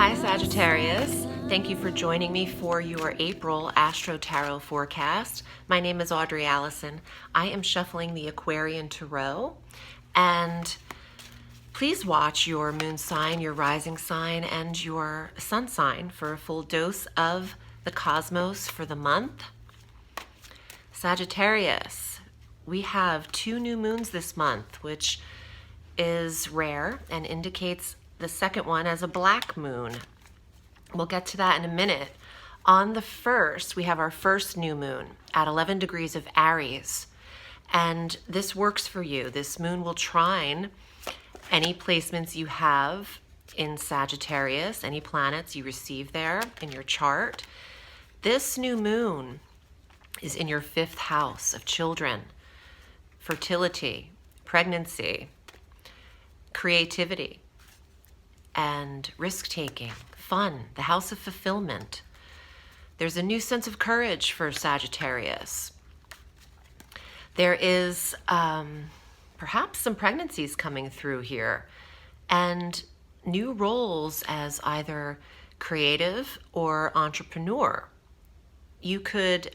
Hi Sagittarius, thank you for joining me for your April Astro Tarot forecast. My name is Audrey Alison. I am shuffling the Aquarian Tarot, and please watch your moon sign, your rising sign, and your sun sign for a full dose of the cosmos for the month. Sagittarius, we have 2 new moons this month, which is rare and indicates the second one as a black moon. We'll get to that in a minute. On the 1st, we have our first new moon at 11 degrees of Aries. And this works for you. This moon will trine any placements you have in Sagittarius, any planets you receive there in your chart. This new moon is in your 5th house of children, fertility, pregnancy, creativity, and risk-taking, fun, the house of fulfillment. There's a new sense of courage for Sagittarius. There is perhaps some pregnancies coming through here, and new roles as either creative or entrepreneur. You could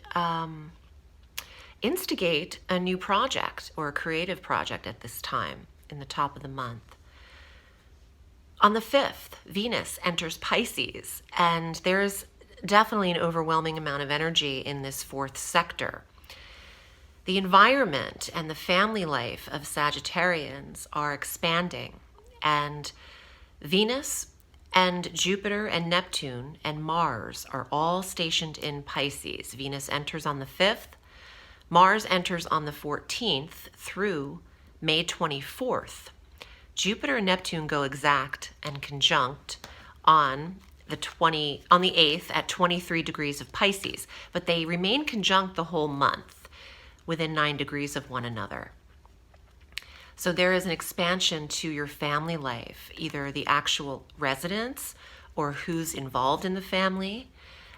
instigate a new project or a creative project at this time in the top of the month. On the 5th, Venus enters Pisces, and there's definitely an overwhelming amount of energy in this 4th sector. The environment and the family life of Sagittarians are expanding, and Venus and Jupiter and Neptune and Mars are all stationed in Pisces. Venus enters on the 5th, Mars enters on the 14th through May 24th. Jupiter and Neptune go exact and conjunct on the 8th at 23 degrees of Pisces, but they remain conjunct the whole month within 9 degrees of one another. So there is an expansion to your family life, either the actual residence or who's involved in the family,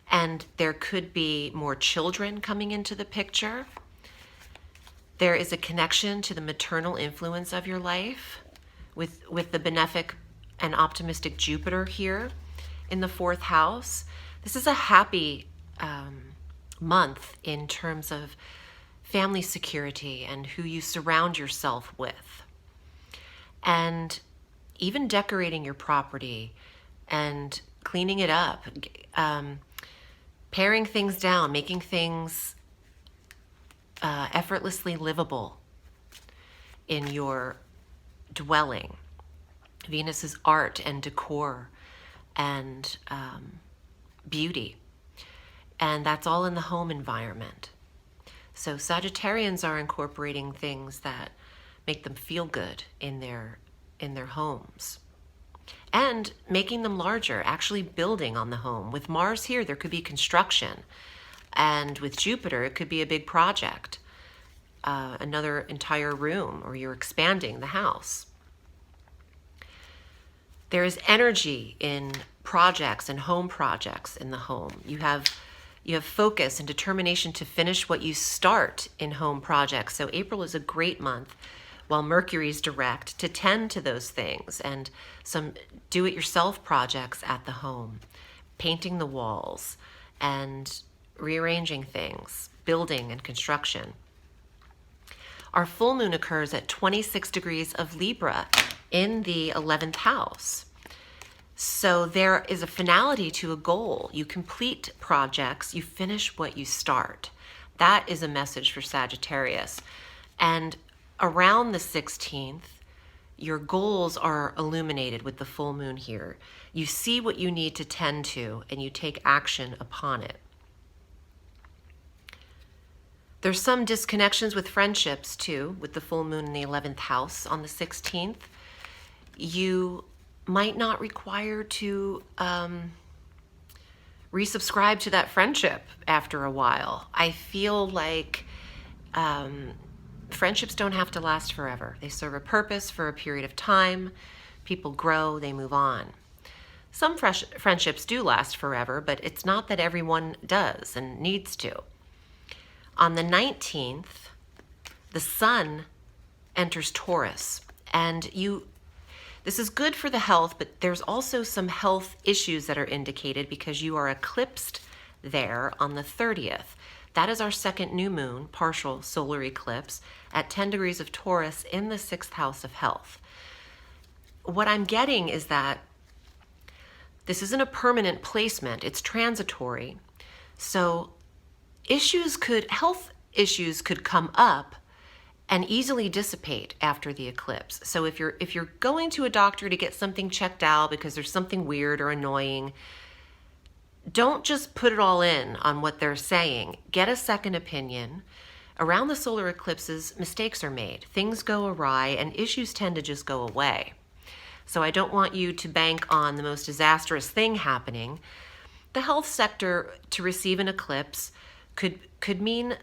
and there could be more children coming into the picture. There is a connection to the maternal influence of your life with the benefic and optimistic Jupiter here in the 4th house. This is a happy month in terms of family security and who you surround yourself with. And even decorating your property and cleaning it up, paring things down, making things effortlessly livable in your dwelling. Venus is art and decor and beauty, and that's all in the home environment. So Sagittarians are incorporating things that make them feel good in their homes and making them larger, actually building on the home. With Mars here, there could be construction, and with Jupiter, it could be a big project. Another entire room, or you're expanding the house. There is energy in projects and home projects in the home. You have focus and determination to finish what you start in home projects. So April is a great month while Mercury's direct to tend to those things and some do-it-yourself projects at the home, painting the walls and rearranging things, building and construction. Our full moon occurs at 26 degrees of Libra in the 11th house. So there is a finality to a goal. You complete projects, you finish what you start. That is a message for Sagittarius. And around the 16th, your goals are illuminated with the full moon here. You see what you need to tend to, and you take action upon it. There's some disconnections with friendships too, with the full moon in the 11th house on the 16th. You might not require to resubscribe to that friendship after a while. I feel like friendships don't have to last forever. They serve a purpose for a period of time. People grow, they move on. Some friendships do last forever, but it's not that everyone does and needs to. On the 19th, the sun enters Taurus, and This is good for the health, but there's also some health issues that are indicated because you are eclipsed there on the 30th. That is our second new moon, partial solar eclipse, at 10 degrees of Taurus in the 6th house of health. What I'm getting is that this isn't a permanent placement, it's transitory. So health issues could come up and easily dissipate after the eclipse. So if you're going to a doctor to get something checked out because there's something weird or annoying, don't just put it all in on what they're saying. Get a second opinion. Around the solar eclipses, mistakes are made. Things go awry and issues tend to just go away. So I don't want you to bank on the most disastrous thing happening. The health sector to receive an eclipse could mean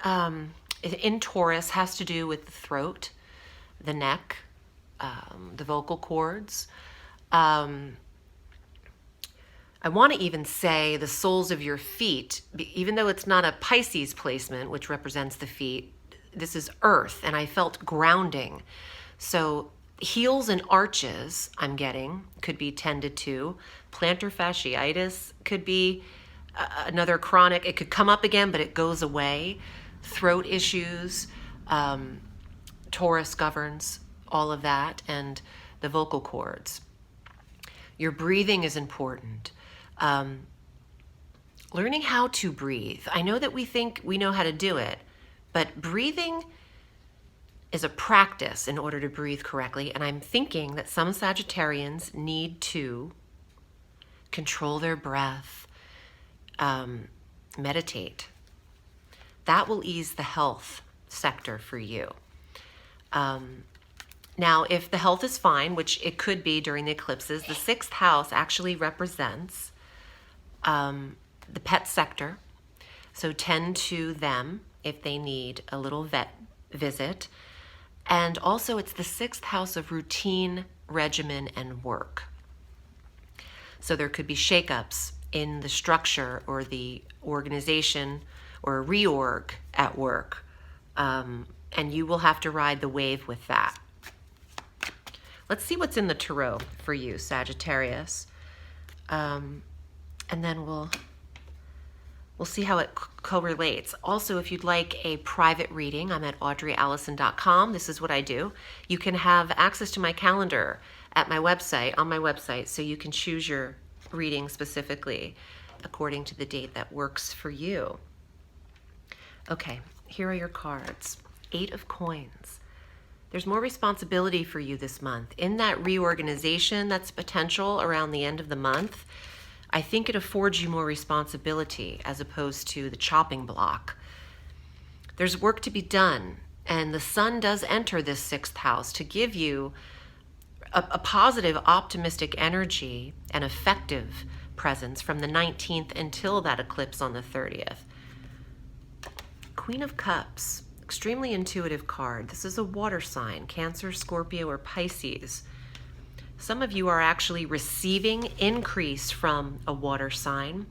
in Taurus has to do with the throat, the neck, the vocal cords. I want to even say the soles of your feet, even though it's not a Pisces placement, which represents the feet. This is earth, and I felt grounding. So heels and arches, I'm getting, could be tended to. Plantar fasciitis could be another chronic. It could come up again, but it goes away. Throat issues, Taurus governs all of that, and the vocal cords. Your breathing is important. Learning how to breathe. I know that we think we know how to do it, but breathing is a practice in order to breathe correctly, and I'm thinking that some Sagittarians need to control their breath, meditate. That will ease the health sector for you. Now, if the health is fine, which it could be during the eclipses, the 6th house actually represents the pet sector. So tend to them if they need a little vet visit. And also it's the 6th house of routine, regimen, and work. So there could be shakeups in the structure or the organization or a reorg at work. And you will have to ride the wave with that. Let's see what's in the tarot for you, Sagittarius. And then we'll see how it correlates. Also, if you'd like a private reading, I'm at audreyalison.com. This is what I do. You can have access to my calendar at my website, on my website, so you can choose your reading specifically according to the date that works for you. Okay, here are your cards. 8 of Coins. There's more responsibility for you this month. In that reorganization that's potential around the end of the month, I think it affords you more responsibility as opposed to the chopping block. There's work to be done, and the sun does enter this 6th house to give you a positive, optimistic energy and effective presence from the 19th until that eclipse on the 30th. Queen of Cups, extremely intuitive card. This is a water sign, Cancer, Scorpio, or Pisces. Some of you are actually receiving increase from a water sign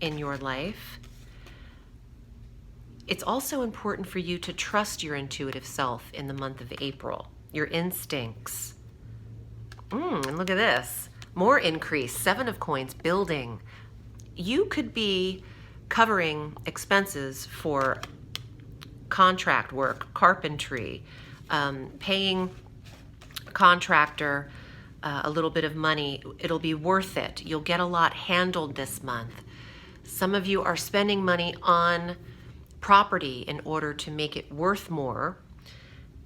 in your life. It's also important for you to trust your intuitive self in the month of April, your instincts. And look at this, more increase, 7 of Coins, building. You could be covering expenses for contract work, carpentry, paying a contractor a little bit of money. It'll be worth it. You'll get a lot handled this month. Some of you are spending money on property in order to make it worth more,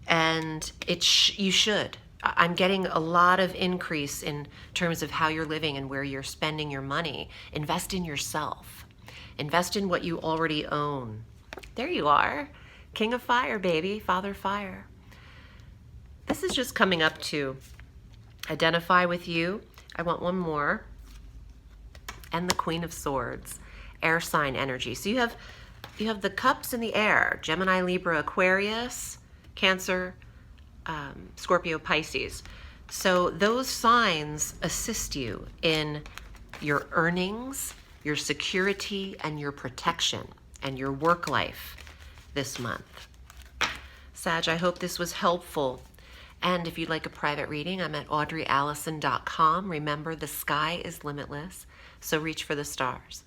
and you should. I'm getting a lot of increase in terms of how you're living and where you're spending your money. Invest in yourself. Invest in what you already own. There you are. King of Fire, baby. Father Fire. This is just coming up to identify with you. I want one more. And the Queen of Swords. Air sign energy. So you have the cups in the air. Gemini, Libra, Aquarius, Cancer, Scorpio, Pisces. So those signs assist you in your earnings, your security, and your protection, and your work life this month. Sag, I hope this was helpful. And if you'd like a private reading, I'm at audreyalison.com. Remember, the sky is limitless, so reach for the stars.